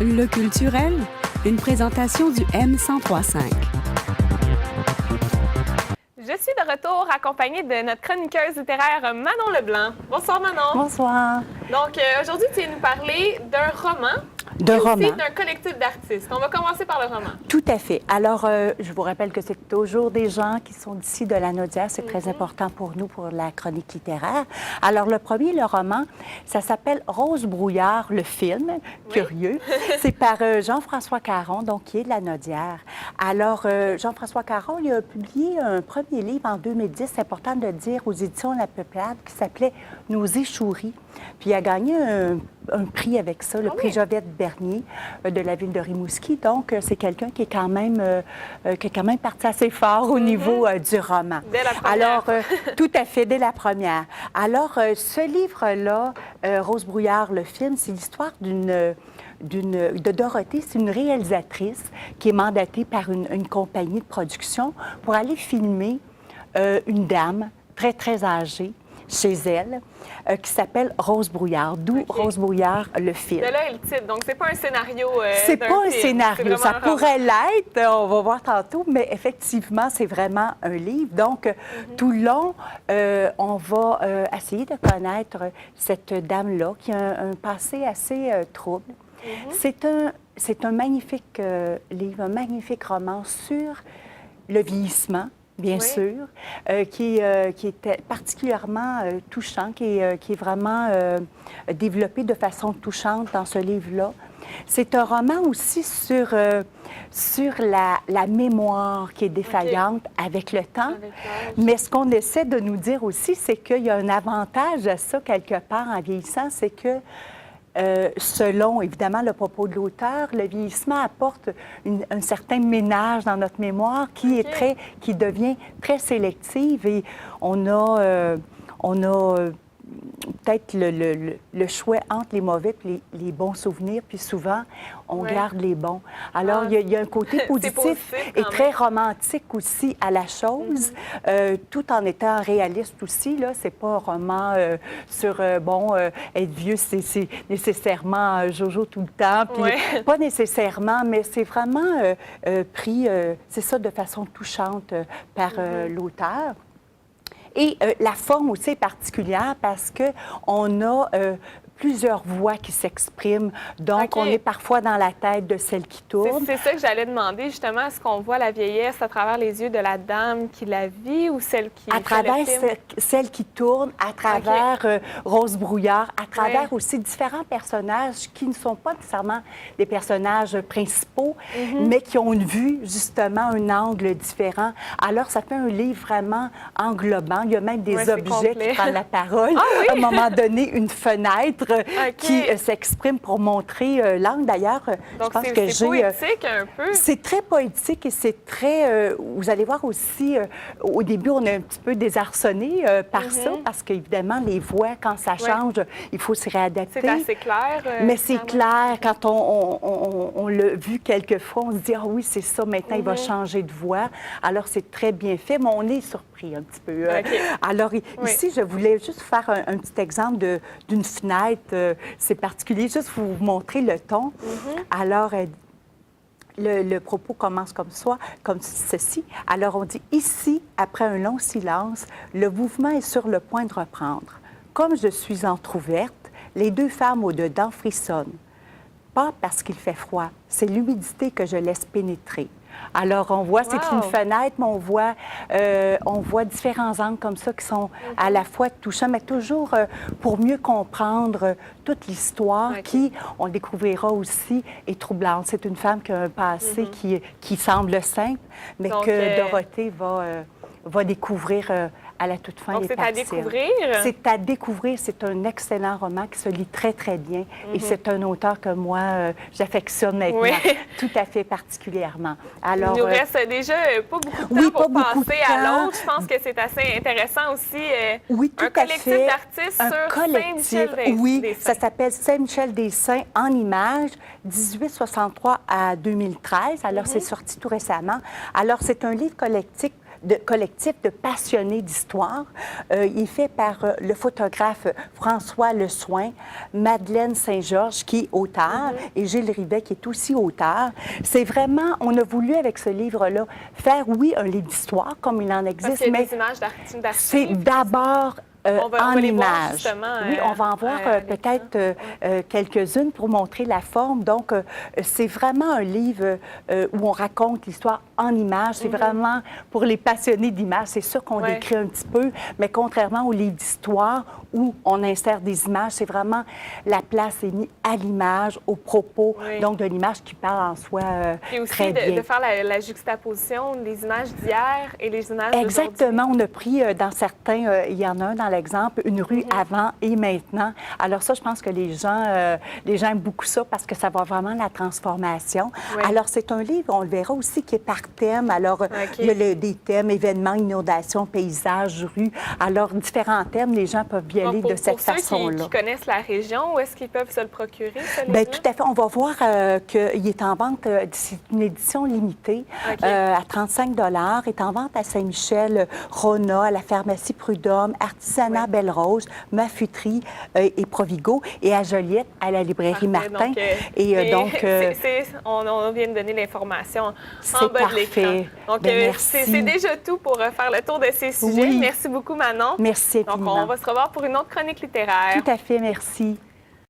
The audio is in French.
Le culturel, une présentation du M1035. Je suis de retour accompagnée de notre chroniqueuse littéraire Manon Leblanc. Bonsoir Manon. Bonsoir. Donc aujourd'hui, tu viens nous parler d'un roman. Aussi d'un collectif d'artistes. On va commencer par le roman. Tout à fait. Alors, je vous rappelle que c'est toujours des gens qui sont d'ici de la Naudière. C'est très important pour nous, pour la chronique littéraire. Alors, le premier, le roman, ça s'appelle Rose Brouillard, le film. Curieux. C'est par Jean-François Caron, donc qui est de la Naudière. Alors, Jean-François Caron, il a publié un premier livre en 2010, c'est important de le dire, aux éditions La Peuplade, qui s'appelait Nos échoueries. Puis il a gagné un prix avec ça, le prix Jovette Bernier de la ville de Rimouski. Donc, c'est quelqu'un qui est quand même parti assez fort au niveau du roman. Dès la première. Alors, tout à fait, dès la première. Alors, ce livre-là, Rose Brouillard, le film, c'est l'histoire de Dorothée. C'est une réalisatrice qui est mandatée par une compagnie de production pour aller filmer une dame très, très âgée chez elle, qui s'appelle Rose Brouillard, d'où Rose Brouillard, le film. De là est le titre, donc c'est pas un scénario c'est pas un scénario, ça pourrait roman. l'être, on va voir tantôt, mais effectivement, c'est vraiment un livre. Donc, tout le long, on va essayer de connaître cette dame-là qui a un passé assez trouble. C'est un magnifique livre, un magnifique roman sur le vieillissement, bien sûr, qui était particulièrement touchant, qui est vraiment développé de façon touchante dans ce livre-là. C'est un roman aussi sur la mémoire qui est défaillante avec le temps. Mais ce qu'on essaie de nous dire aussi, c'est qu'il y a un avantage à ça, quelque part, en vieillissant, c'est que selon, évidemment, le propos de l'auteur, le vieillissement apporte un certain ménage dans notre mémoire qui devient très sélective et on a peut-être le choix entre les mauvais et les bons souvenirs, puis souvent, on garde les bons. Alors, il y a un côté positif et très romantique aussi à la chose, tout en étant réaliste aussi. Là, c'est pas un roman sur, être vieux, c'est nécessairement Jojo tout le temps, puis pas nécessairement, mais c'est vraiment pris, c'est ça, de façon touchante par l'auteur. Et la forme aussi est particulière parce qu'on a plusieurs voix qui s'expriment. Donc, on est parfois dans la tête de celle qui tourne. C'est ça que j'allais demander, justement. Est-ce qu'on voit la vieillesse à travers les yeux de la dame qui la vit ou celle qui... À travers celle qui tourne, à travers Rose Brouillard, à travers aussi différents personnages qui ne sont pas nécessairement des personnages principaux, mais qui ont une vue, justement, un angle différent. Alors, ça fait un livre vraiment englobant. Il y a même des objets qui prennent la parole. À un moment donné, une fenêtre qui s'exprime pour montrer l'angle. D'ailleurs, je pense que j'ai... C'est poétique un peu. C'est très poétique et c'est très... vous allez voir aussi, au début, on est un petit peu désarçonné par ça, parce qu'évidemment, les voix, quand ça change, il faut s'y réadapter. C'est assez clair. Mais c'est clair, quand on l'a vu quelquefois, on se dit, ah oui, c'est ça, maintenant, il va changer de voix. Alors, c'est très bien fait, mais on est surpris un petit peu. Alors, ici, je voulais juste faire un petit exemple d'une fenêtre. C'est particulier, juste pour vous montrer le ton. Alors, le propos commence comme ceci. Alors, on dit, ici, après un long silence, le mouvement est sur le point de reprendre. Comme je suis entrouverte, les deux femmes au-dedans frissonnent. Pas parce qu'il fait froid, c'est l'humidité que je laisse pénétrer. Alors, on voit, c'est une fenêtre, mais on voit différents angles comme ça qui sont à la fois touchants, mais toujours pour mieux comprendre toute l'histoire qui, on le découvrira aussi, est troublante. C'est une femme qui a un passé qui semble simple, mais que Dorothée va découvrir à la toute fin. Donc, c'est à découvrir? C'est à découvrir. C'est un excellent roman qui se lit très, très bien. Et c'est un auteur que moi, j'affectionne maintenant tout à fait particulièrement. Alors, il nous reste déjà pas beaucoup de temps pour passer à l'autre. Je pense que c'est assez intéressant aussi. Tout un collectif d'artistes sur Saint-Michel-des-Saints. Oui, ça s'appelle Saint-Michel-des-Saints en images, 1863 à 2013. Alors, c'est sorti tout récemment. Alors, c'est un livre collectif collectif de passionnés d'histoire. Il est fait par le photographe François Lesoin, Madeleine Saint-Georges, qui est auteur, et Gilles Rivet, qui est aussi auteur. C'est vraiment, on a voulu avec ce livre-là faire, oui, un livre d'histoire, comme il en existe, mais des images d'archives. c'est d'abord en images. Oui, on va en voir peut-être quelques-unes pour montrer la forme. Donc, c'est vraiment un livre où on raconte l'histoire en images. C'est vraiment pour les passionnés d'images. C'est sûr qu'on décrit un petit peu, mais contrairement au livre d'histoire où on insère des images, c'est vraiment la place est mise à l'image, au propos, donc de l'image qui parle en soi et aussi très bien. de faire la juxtaposition des images d'hier et les images d'aujourd'hui. Exactement. On a pris dans certains, il y en a un dans l'exemple, une rue avant et maintenant. Alors ça, je pense que les gens aiment beaucoup ça parce que ça va vraiment la transformation. Oui. Alors, c'est un livre, on le verra aussi, qui est par thème. Alors, il y a des thèmes, événements, inondations, paysages, rues. Alors, différents thèmes, les gens peuvent y aller de cette façon-là. Pour ceux qui connaissent la région, où est-ce qu'ils peuvent se le procurer, ce livre-là? Bien, tout à fait. On va voir qu'il est en vente, c'est une édition limitée à 35 $. Il est en vente à Saint-Michel, Rona, à la pharmacie Prud'homme, Artisanat Belle-Rose, Mafuterie et Provigo, et à Joliette, à la librairie Martin. On vient de donner l'information en bas de l'écran. Donc, c'est déjà tout pour faire le tour de ces sujets. Oui. Merci beaucoup, Manon. Merci infiniment. Donc, on va se revoir pour une autre chronique littéraire. Tout à fait, merci.